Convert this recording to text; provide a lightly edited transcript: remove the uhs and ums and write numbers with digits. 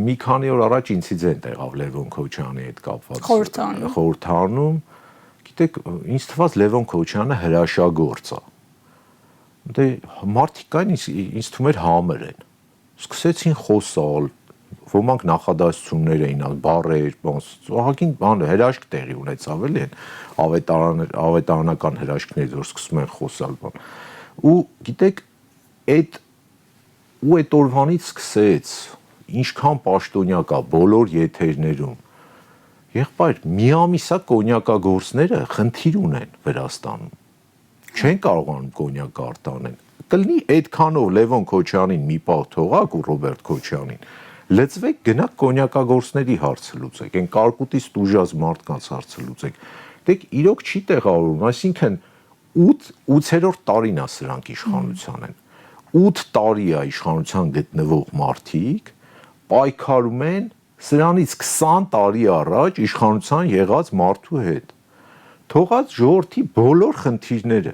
Մի քանի օր առաջ ինցիդենտ եղավ Լևոն Քոչյանի հետ կապված խորհրդարանում։ Գիտեք, ինձ թվաց Լևոն Քոչյանը հրաշագործ է։ Դե մարդիկ կային, ինձ թվում էր համր են։ Սկսեցին խոսալ, ոմանք նախադասություններ էին, բառեր, ահագին բան հրաշք տեղի ունեցավ էլի են ավետարանական հրաշքներից, որ սկսում են խոսալ բան։ Ու գիտեք, այդ օրվանից սկսեց ինչքան պաշտոնյա կա բոլոր եթերներում։ Եղբայր, մի ամիսա կոնյակագործները խնդիր ունեն Վրաստանում։ Չեն կարողանում կոնյակ արտանեն։ Կլինի այդքանով Լևոն Քոչյանին մի պահ թողակ ու Ռոբերտ Քոչյանին, լծվեք գնաք կոնյակագործների հարցը լուծեք, այն կարկուտից տուժած մարդկանց հարցը լուծեք։ Դեք իրոք չի տեղավորվում, այսինքն 8-րդ տարին է սրանք իշխանության են։ 8 տարի է իշխանության գտնվող մարդիկ պայքարում են սրանից 20 տարի առաջ իշխանության եղած մարդու հետ։ Թողած ժողովրդի բոլոր խնդիրները